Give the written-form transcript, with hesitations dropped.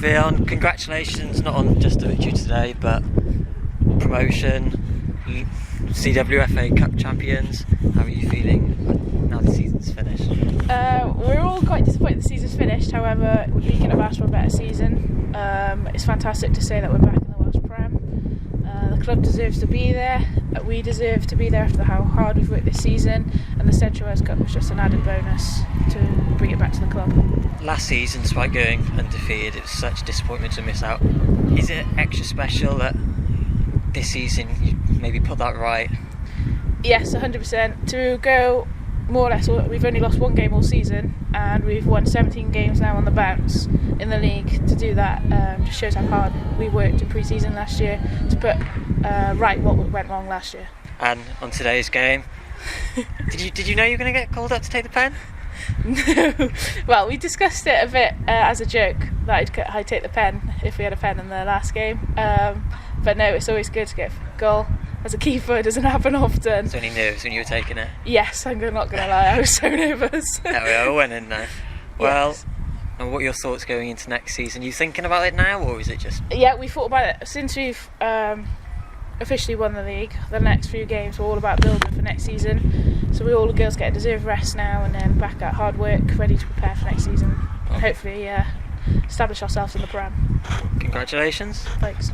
Ffion, congratulations not on just the victory today, but promotion, CWFA Cup champions. How are you feeling now the season's finished? We're all quite disappointed the season's finished, however we couldn't have asked for a better season. It's fantastic to say that we're back in the Welsh Prem. The club deserves to be there, we deserve to be there after how hard we've worked this season, and the Central Wales Cup was just an added bonus to bring it back to the club. Last season, despite going undefeated, it was such a disappointment to miss out. Is it extra special that this season you maybe put that right? Yes, 100%. To go more or less, we've only lost one game all season and we've won 17 games now on the bounce in the league. To do that just shows how hard we worked in pre-season last year to put right what went wrong last year. And on today's game, did you know you were going to get called up to take the pen? No. Well, we discussed it a bit as a joke that I'd take the pen if we had a pen in the last game. But no, it's always good to get a goal. As a keeper, it doesn't happen often. So any nerves when you were taking it? Yes, I'm not going to lie, I was so nervous. There we are, went in now. Well, yes. And what are your thoughts going into next season? Are you thinking about it now, or is it just... Yeah, we thought about it since we've officially won the league. The next few games were all about building for next season. So all the girls get a deserved rest now and then back at hard work, ready to prepare for next season. And hopefully establish ourselves in the Prem. Congratulations. Thanks.